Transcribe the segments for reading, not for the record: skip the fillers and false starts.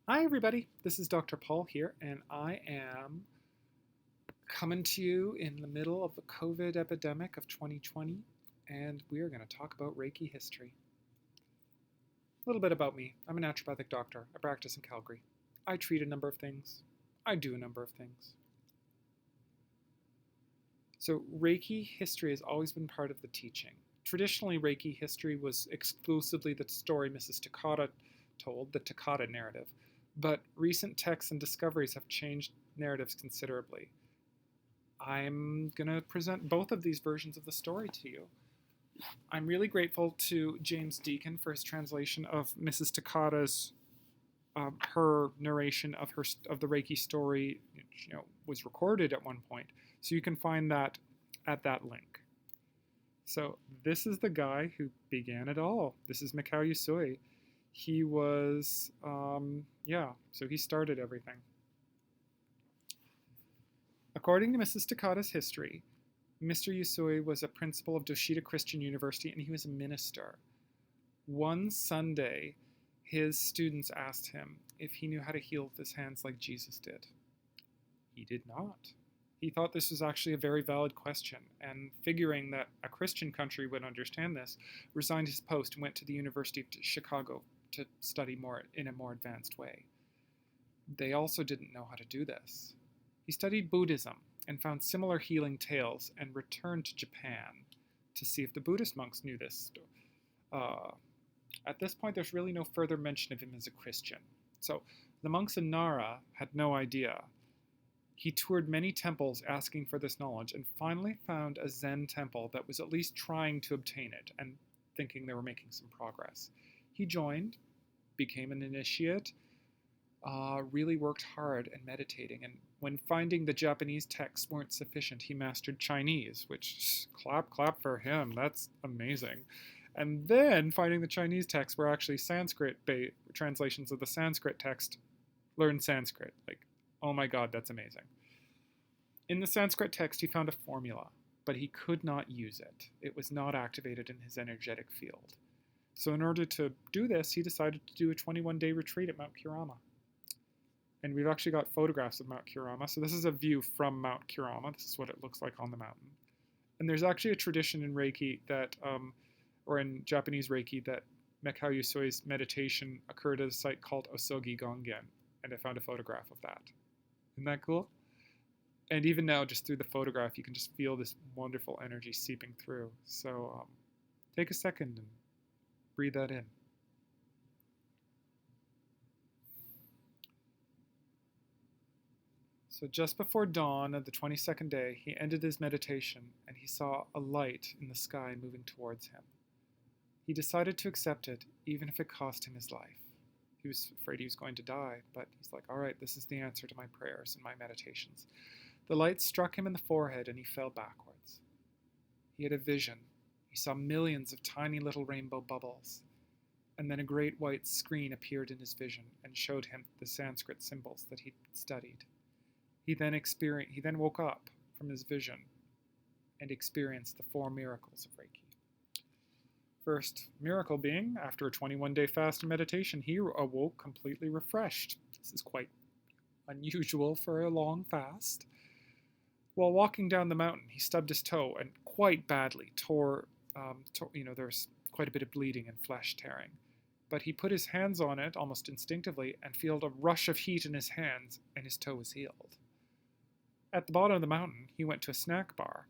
Hi, everybody. This is Dr. Paul here, and I am coming to you in the middle of the COVID epidemic of 2020, and we are going to talk about Reiki history. A little bit about me. I'm a naturopathic doctor. I practice in Calgary. I treat a number of things. I do a number of things. So, Reiki history has always been part of the teaching. Traditionally, Reiki history was exclusively the story Mrs. Takata told, the Takata narrative, but recent texts and discoveries have changed narratives considerably. I'm going to present both of these versions of the story to you. I'm really grateful to James Deacon for his translation of Mrs. Takata's her narration of the Reiki story, which, was recorded at one point. So you can find that at that link. So this is the guy who began it all. This is Mikao Yusui. He was, so he started everything. According to Mrs. Takata's history, Mr. Yusui was a principal of Doshita Christian University and he was a minister. One Sunday, his students asked him if he knew how to heal with his hands like Jesus did. He did not. He thought this was actually a very valid question, and figuring that a Christian country would understand this, resigned his post and went to the University of Chicago to study more in a more advanced way. They also didn't know how to do this. He studied Buddhism and found similar healing tales and returned to Japan to see if the Buddhist monks knew this. At this point, there's really no further mention of him as a Christian. So the monks in Nara had no idea. He toured many temples asking for this knowledge and finally found a Zen temple that was at least trying to obtain it and thinking they were making some progress. He joined, became an initiate, really worked hard in meditating, and when finding the Japanese texts weren't sufficient, he mastered Chinese, which clap for him, that's amazing. And then finding the Chinese texts were actually Sanskrit translations of the Sanskrit text, learned Sanskrit. Like, oh my god, that's amazing. In the Sanskrit text, he found a formula, but he could not use it. It was not activated in his energetic field. So in order to do this, he decided to do a 21-day retreat at Mount Kurama. And we've actually got photographs of Mount Kurama. So this is a view from Mount Kurama. This is what it looks like on the mountain. And there's actually a tradition in Reiki that, or in Japanese Reiki, that Mikao Yusui's meditation occurred at a site called Osogi Gongen. And I found a photograph of that. Isn't that cool? And even now, just through the photograph, you can just feel this wonderful energy seeping through. So take a second and breathe that in. So just before dawn of the 22nd day, he ended his meditation and he saw a light in the sky moving towards him. He decided to accept it, even if it cost him his life. He was afraid he was going to die, but he's like, all right, this is the answer to my prayers and my meditations. The light struck him in the forehead and he fell backwards. He had a vision. He saw millions of tiny little rainbow bubbles. And then a great white screen appeared in his vision and showed him the Sanskrit symbols that he'd studied. He then woke up from his vision and experienced the 4 miracles of Reiki. First miracle being, after a 21-day fast and meditation, he awoke completely refreshed. This is quite unusual for a long fast. While walking down the mountain, he stubbed his toe and quite badly there's quite a bit of bleeding and flesh tearing. But he put his hands on it almost instinctively and felt a rush of heat in his hands, and his toe was healed. At the bottom of the mountain, he went to a snack bar.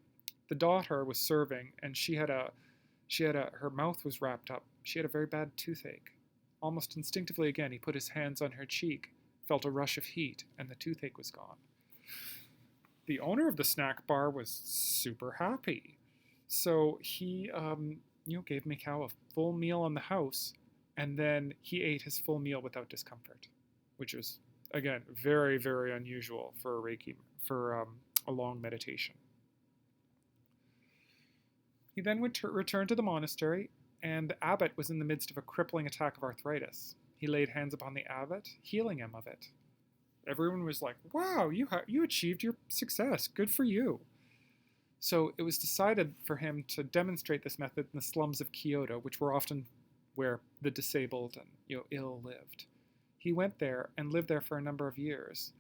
The daughter was serving, and her mouth was wrapped up. She had a very bad toothache. Almost instinctively again, he put his hands on her cheek, felt a rush of heat, and the toothache was gone. The owner of the snack bar was super happy. So he, gave Mikao a full meal on the house, and then he ate his full meal without discomfort, which was, again, very, very unusual for a long meditation. He then returned to the monastery, and the abbot was in the midst of a crippling attack of arthritis. He laid hands upon the abbot, healing him of it. Everyone was like, wow, you achieved your success. Good for you. So it was decided for him to demonstrate this method in the slums of Kyoto, which were often where the disabled and ill lived. He went there and lived there for a number of years,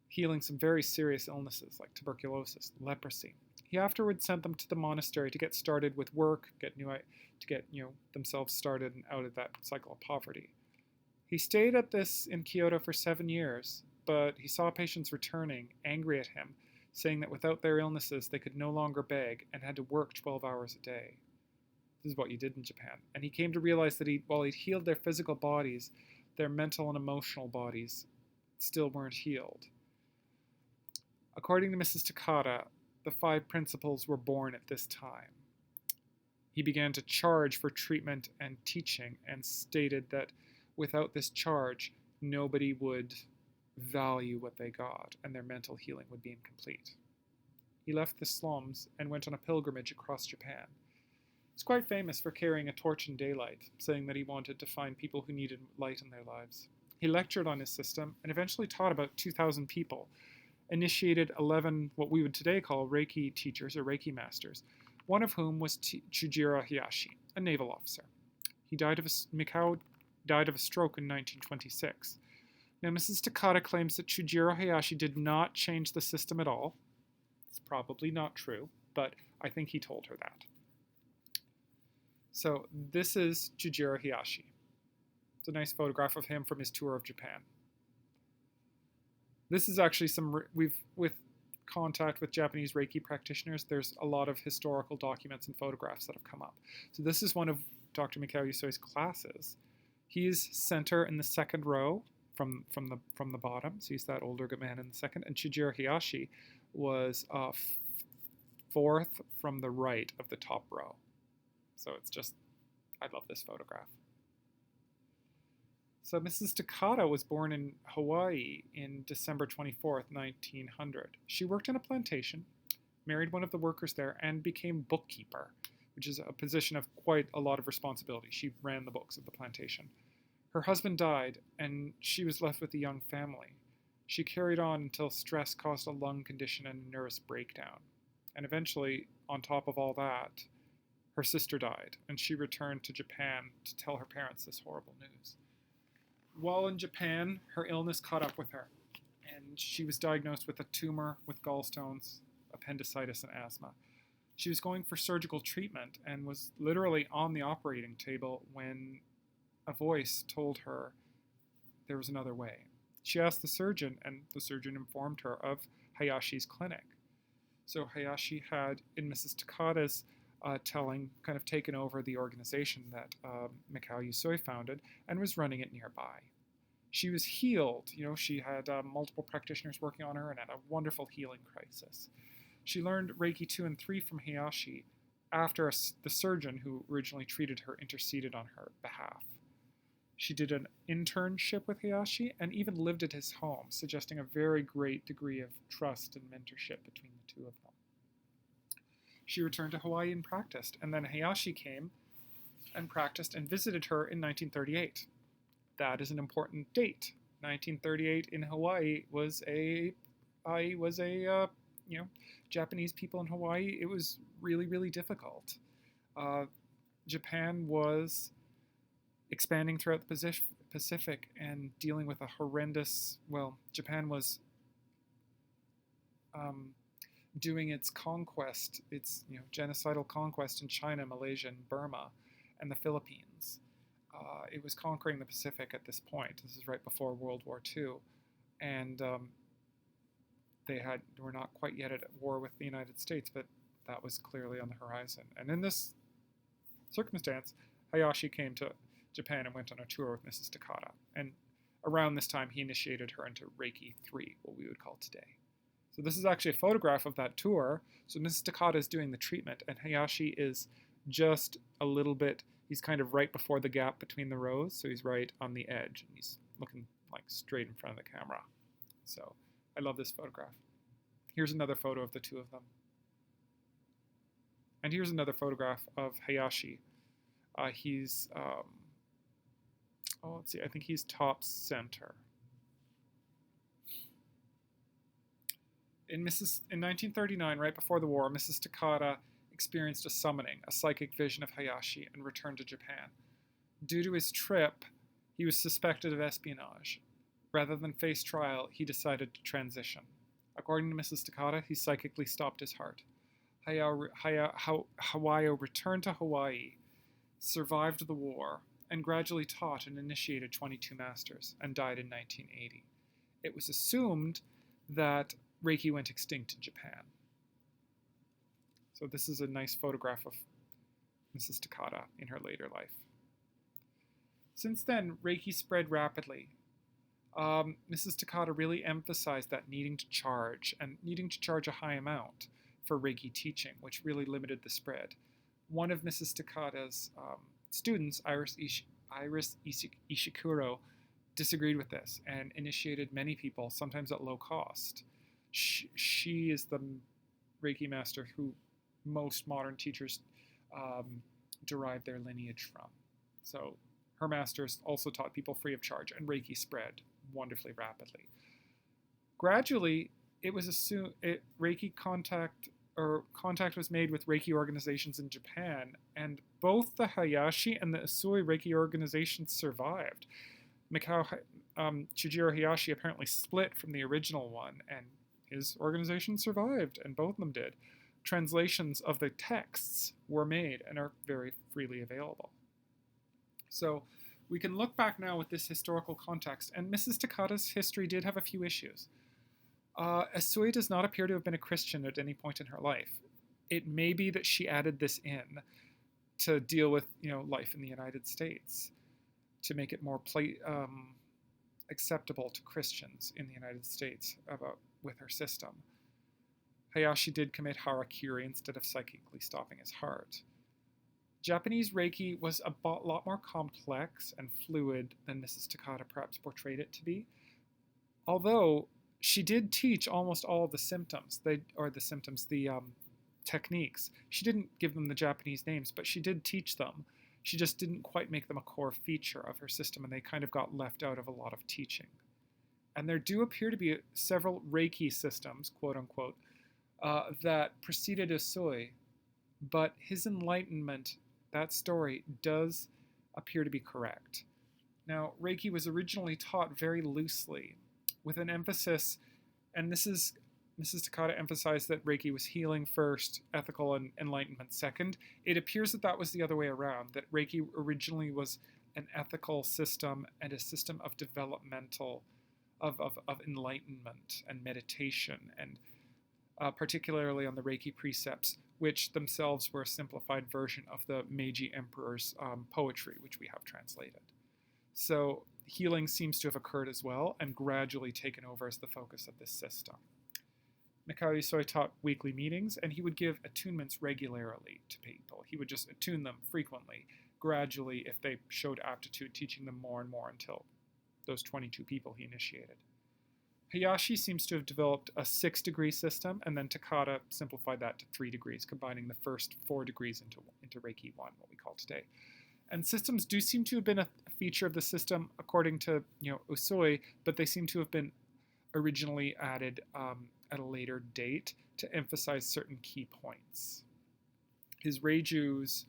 healing some very serious illnesses like tuberculosis, leprosy. He afterwards sent them to the monastery to get started with work, to get themselves started and out of that cycle of poverty. He stayed at this in Kyoto for 7 years, but he saw patients returning, angry at him, saying that without their illnesses they could no longer beg and had to work 12 hours a day. This is what you did in Japan. And he came to realize that while he'd healed their physical bodies, their mental and emotional bodies still weren't healed. According to Mrs. Takata, the 5 principles were born at this time. He began to charge for treatment and teaching and stated that without this charge, nobody would value what they got and their mental healing would be incomplete. He left the slums and went on a pilgrimage across Japan. He's quite famous for carrying a torch in daylight, saying that he wanted to find people who needed light in their lives. He lectured on his system and eventually taught about 2,000 people, initiated 11 what we would today call Reiki teachers or Reiki masters, one of whom was Chujiro Hayashi, a naval officer. Mikao died of a stroke in 1926. Now, Mrs. Takata claims that Chujiro Hayashi did not change the system at all. It's probably not true, but I think he told her that. So this is Chujiro Hayashi. It's a nice photograph of him from his tour of Japan. This is actually with contact with Japanese Reiki practitioners, there's a lot of historical documents and photographs that have come up. So this is one of Dr. Mikao Yusoi's classes. He's center in the second row from the bottom. So he's that older man in the second. And Chujiro Hayashi was fourth from the right of the top row. So it's just, I love this photograph. So Mrs. Takata was born in Hawaii in December 24th, 1900. She worked in a plantation, married one of the workers there, and became bookkeeper, which is a position of quite a lot of responsibility. She ran the books of the plantation. Her husband died, and she was left with a young family. She carried on until stress caused a lung condition and a nervous breakdown. And eventually, on top of all that, her sister died, and she returned to Japan to tell her parents this horrible news. While in Japan, her illness caught up with her, and she was diagnosed with a tumor with gallstones, appendicitis, and asthma. She was going for surgical treatment and was literally on the operating table when a voice told her there was another way. She asked the surgeon, and the surgeon informed her of Hayashi's clinic. So Hayashi had, in Mrs. Takata's telling, kind of taken over the organization that Mikao Yusoi founded and was running it nearby. She was healed. She had multiple practitioners working on her and had a wonderful healing crisis. She learned Reiki 2 and 3 from Hayashi after the surgeon who originally treated her interceded on her behalf. She did an internship with Hayashi and even lived at his home, suggesting a very great degree of trust and mentorship between the two of them. She returned to Hawaii and practiced, and then Hayashi came and practiced and visited her in 1938. That is an important date. 1938 in Hawaii was Japanese people in Hawaii. It was really, really difficult. Japan was expanding throughout the Pacific and dealing with a horrendous, Japan was doing its conquest, its genocidal conquest in China, Malaysia, and Burma, and the Philippines. It was conquering the Pacific at this point. This is right before World War II, and they were not quite yet at war with the United States, but that was clearly on the horizon. And in this circumstance, Hayashi came to Japan and went on a tour with Mrs. Takata. And around this time, he initiated her into Reiki 3, what we would call today. So this is actually a photograph of that tour. So Mrs. Takata is doing the treatment, and Hayashi is just a little bit, he's kind of right before the gap between the rows, so he's right on the edge, and he's looking like straight in front of the camera. So I love this photograph. Here's another photo of the two of them. And here's another photograph of Hayashi. He's, let's see, I think he's top center. In 1939, right before the war, Mrs. Takata experienced a summoning, a psychic vision of Hayashi, and returned to Japan. Due to his trip, He was suspected of espionage. Rather than face trial, he decided to transition. According to Mrs. Takata, he psychically stopped his heart. Hayao returned to Hawaii, survived the war, and gradually taught and initiated 22 masters, and died in 1980. It was assumed that Reiki went extinct in Japan. So this is a nice photograph of Mrs. Takata in her later life. Since then, Reiki spread rapidly. Mrs. Takata really emphasized that needing to charge a high amount for Reiki teaching, which really limited the spread. One of Mrs. Takata's students, Iris Ishikuro, disagreed with this and initiated many people, sometimes at low cost. She is the Reiki master who most modern teachers derive their lineage from. So her masters also taught people free of charge, and Reiki spread wonderfully rapidly. Gradually, it was assumed Reiki contact was made with Reiki organizations in Japan, and both the Hayashi and the Usui Reiki organizations survived. Chijiro Hayashi apparently split from the original one, and his organization survived, and both of them did. Translations of the texts were made and are very freely available. So we can look back now with this historical context, and Mrs. Takata's history did have a few issues. Usui does not appear to have been a Christian at any point in her life. It may be that she added this in to deal with, life in the United States, to make it more acceptable to Christians in the United States with her system. Hayashi did commit harakiri instead of psychically stopping his heart. Japanese Reiki was a lot more complex and fluid than Mrs. Takata perhaps portrayed it to be, although she did teach almost all of the techniques. She didn't give them the Japanese names, but she did teach them. She just didn't quite make them a core feature of her system, and they kind of got left out of a lot of teaching. And there do appear to be several Reiki systems, quote unquote, that preceded Usui, but his enlightenment, that story, does appear to be correct. Now, Reiki was originally taught very loosely, with an emphasis, and this is Mrs. Takata emphasized that Reiki was healing first, ethical, and enlightenment second. It appears that that was the other way around, that Reiki originally was an ethical system and a system of developmental, of enlightenment and meditation, and particularly on the Reiki precepts, which themselves were a simplified version of the Meiji Emperor's poetry, which we have translated. So healing seems to have occurred as well and gradually taken over as the focus of this system. Mikao Usui taught weekly meetings, and he would give attunements regularly to people. He would just attune them frequently, gradually, if they showed aptitude, teaching them more and more until those 22 people he initiated. Hayashi seems to have developed a 6-degree system, and then Takata simplified that to 3 degrees, combining the first 4 degrees into Reiki 1, what we call today. And systems do seem to have been a feature of the system, according to Usui, but they seem to have been originally added at a later date to emphasize certain key points. His Reijus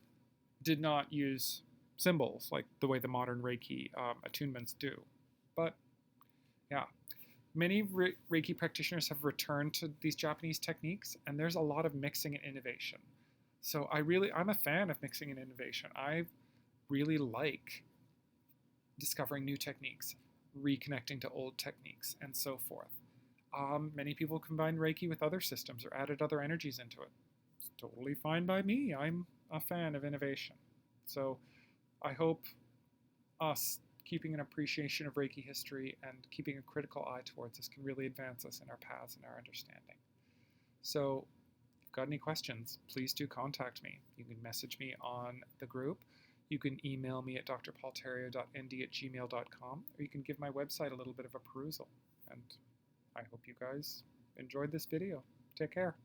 did not use symbols like the way the modern Reiki attunements do. But yeah, many Reiki practitioners have returned to these Japanese techniques, and there's a lot of mixing and innovation. So I'm a fan of mixing and innovation. I really like discovering new techniques, reconnecting to old techniques, and so forth. Many people combine Reiki with other systems or added other energies into it. It's totally fine by me. I'm a fan of innovation. So I hope us keeping an appreciation of Reiki history and keeping a critical eye towards this can really advance us in our paths and our understanding. So if you've got any questions, please do contact me. You can message me on the group. You can email me at drpaulterrio.nd@gmail.com, or you can give my website a little bit of a perusal. And I hope you guys enjoyed this video. Take care.